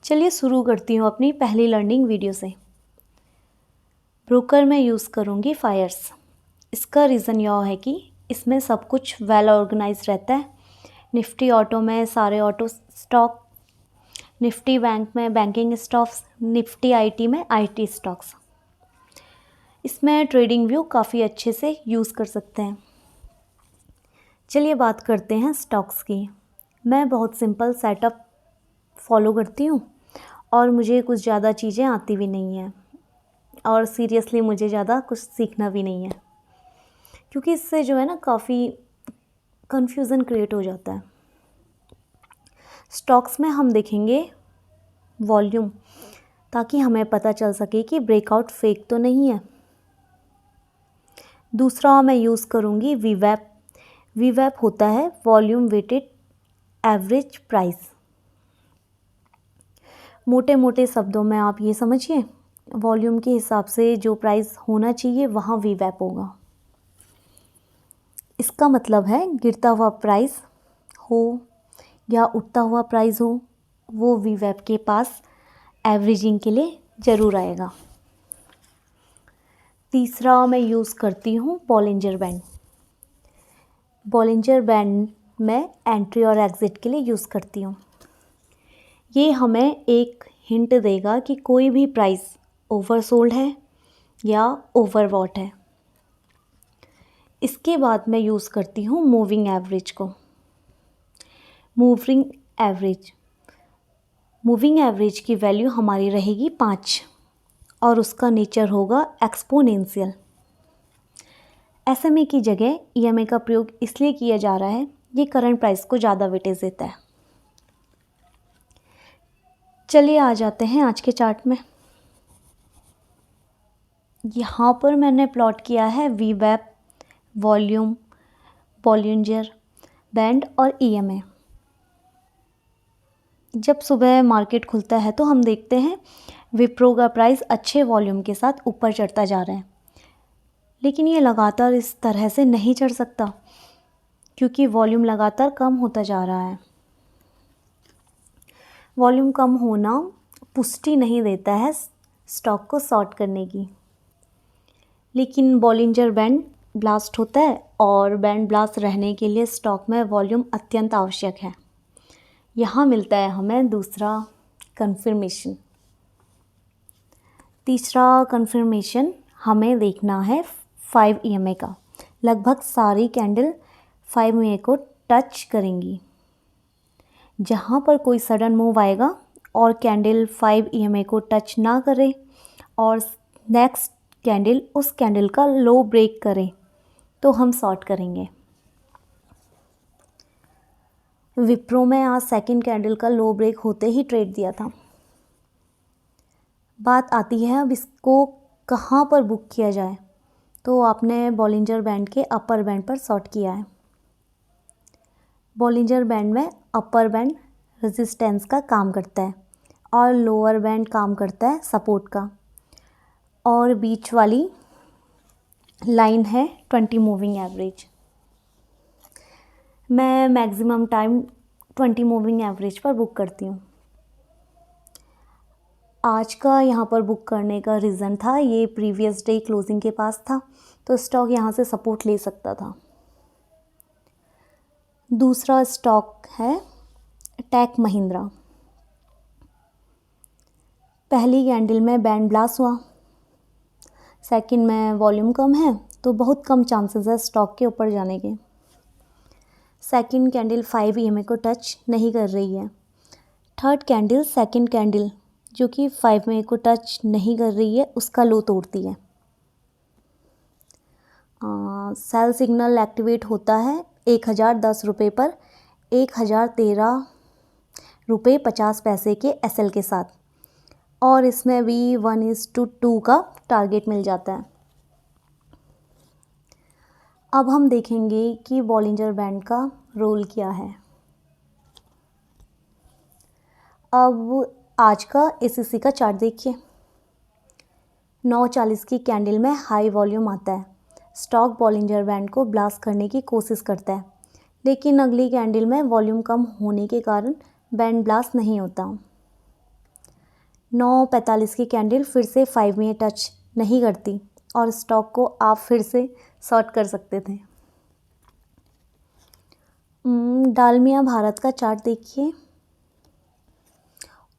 चलिए शुरू करती हूँ अपनी पहली लर्निंग वीडियो से। ब्रोकर में यूज़ करूँगी फायर्स। इसका रीज़न यह है कि इसमें सब कुछ वेल ऑर्गेनाइज रहता है। निफ्टी ऑटो में सारे ऑटो स्टॉक, निफ्टी बैंक में बैंकिंग स्टॉक्स, निफ्टी आईटी में आईटी स्टॉक्स। इसमें ट्रेडिंग व्यू काफ़ी अच्छे से यूज़ कर सकते हैं। चलिए बात करते हैं स्टॉक्स की। मैं बहुत सिंपल सेटअप फॉलो करती हूँ और मुझे कुछ ज़्यादा चीज़ें आती भी नहीं हैं और सीरियसली मुझे ज़्यादा कुछ सीखना भी नहीं है, क्योंकि इससे जो है ना काफ़ी कन्फ्यूज़न क्रिएट हो जाता है। स्टॉक्स में हम देखेंगे वॉल्यूम, ताकि हमें पता चल सके कि ब्रेकआउट फेक तो नहीं है। दूसरा मैं यूज़ करूँगी वीवैप। वीवैप होता है वॉल्यूम वेटेड एवरेज प्राइस। मोटे मोटे शब्दों में आप ये समझिए, वॉल्यूम के हिसाब से जो प्राइस होना चाहिए वहाँ वीवैप होगा। इसका मतलब है गिरता हुआ प्राइस हो या उठता हुआ प्राइस हो, वो वीवैप के पास एवरेजिंग के लिए ज़रूर आएगा। तीसरा मैं यूज़ करती हूँ बॉलिंजर बैंड। बॉलिंजर बैंड मैं एंट्री और एग्ज़िट के लिए यूज़ करती हूँ। ये हमें एक हिंट देगा कि कोई भी प्राइस ओवरसोल्ड है या ओवरबॉट है। इसके बाद मैं यूज़ करती हूँ मूविंग एवरेज को। मूविंग एवरेज की वैल्यू हमारी रहेगी 5 और उसका नेचर होगा एक्सपोनेंशियल। एसएमए की जगह ईएमए का प्रयोग इसलिए किया जा रहा है, ये करंट प्राइस को ज़्यादा वेटेज देता है। चलिए आ जाते हैं आज के चार्ट में। यहाँ पर मैंने प्लॉट किया है वीवैप, वॉल्यूम, बॉलिंजर बैंड और ईएमए। जब सुबह मार्केट खुलता है तो हम देखते हैं विप्रो का प्राइस अच्छे वॉल्यूम के साथ ऊपर चढ़ता जा रहा है, लेकिन ये लगातार इस तरह से नहीं चढ़ सकता क्योंकि वॉल्यूम लगातार कम होता जा रहा है। वॉल्यूम कम होना पुष्टि नहीं देता है स्टॉक को शॉर्ट करने की, लेकिन बॉलिंजर बैंड ब्लास्ट होता है और बैंड ब्लास्ट रहने के लिए स्टॉक में वॉल्यूम अत्यंत आवश्यक है। यहाँ मिलता है हमें दूसरा कन्फर्मेशन। तीसरा कन्फर्मेशन हमें देखना है 5 EMA का। लगभग सारी कैंडल 5 EMA को टच करेंगी। जहाँ पर कोई सडन मूव आएगा और कैंडल 5 EMA को टच ना करे और नेक्स्ट कैंडल उस कैंडल का लो ब्रेक करे तो हम शॉर्ट करेंगे। विप्रो में आज सेकंड कैंडल का लो ब्रेक होते ही ट्रेड दिया था। बात आती है अब इसको कहाँ पर बुक किया जाए, तो आपने बॉलिंजर बैंड के अपर बैंड पर शॉर्ट किया है। बॉलिंजर बैंड में अपर बैंड रेजिस्टेंस का काम करता है और लोअर बैंड काम करता है सपोर्ट का, और बीच वाली लाइन है 20 मूविंग एवरेज। मैं मैक्सिमम टाइम 20 मूविंग एवरेज पर बुक करती हूँ। आज का यहाँ पर बुक करने का रीज़न था, ये प्रीवियस डे क्लोजिंग के पास था तो स्टॉक यहाँ से सपोर्ट ले सकता था। दूसरा स्टॉक है टेक महिंद्रा। पहली कैंडल में बैंड ब्लास्ट हुआ, सेकंड में वॉल्यूम कम है तो बहुत कम चांसेस है स्टॉक के ऊपर जाने के। सेकंड कैंडल 5 EMA को टच नहीं कर रही है। थर्ड कैंडल सेकंड कैंडल जो कि 5 EMA को टच नहीं कर रही है उसका लो तोड़ती है। सेल सिग्नल एक्टिवेट होता है 1010 रुपये पर 1013 रुपये 50 पैसे के SL के साथ, और इसमें भी 1:2 का टारगेट मिल जाता है। अब हम देखेंगे कि बॉलिंजर बैंड का रोल क्या है। अब आज का ACC का चार्ट देखिए। 9:40 की कैंडल में हाई वॉल्यूम आता है। स्टॉक बॉलिंजर बैंड को ब्लास्ट करने की कोशिश करता है, लेकिन अगली कैंडल में वॉल्यूम कम होने के कारण बैंड ब्लास्ट नहीं होता। 9:45 की कैंडल फिर से 5 में टच नहीं करती और स्टॉक को आप फिर से शॉर्ट कर सकते थे। डालमिया भारत का चार्ट देखिए,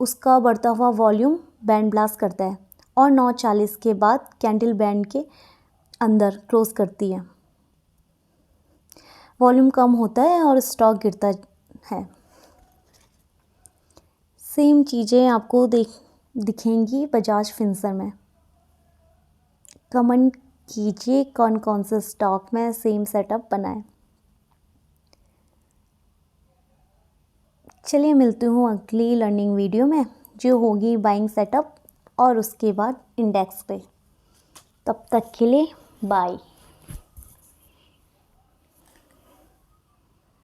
उसका बढ़ता हुआ वॉल्यूम बैंड ब्लास्ट करता है और 9:40 के बाद कैंडल बैंड के अंदर क्लोज करती है। वॉल्यूम कम होता है और स्टॉक गिरता है। सेम चीज़ें आपको दिखेंगी बजाज फिनसर्व में। कमेंट कीजिए कौन कौन से स्टॉक में सेम सेटअप बनाए। चलिए मिलती हूँ अगली लर्निंग वीडियो में, जो होगी बाइंग सेटअप और उसके बाद इंडेक्स पे। तब तक के लिए बाय।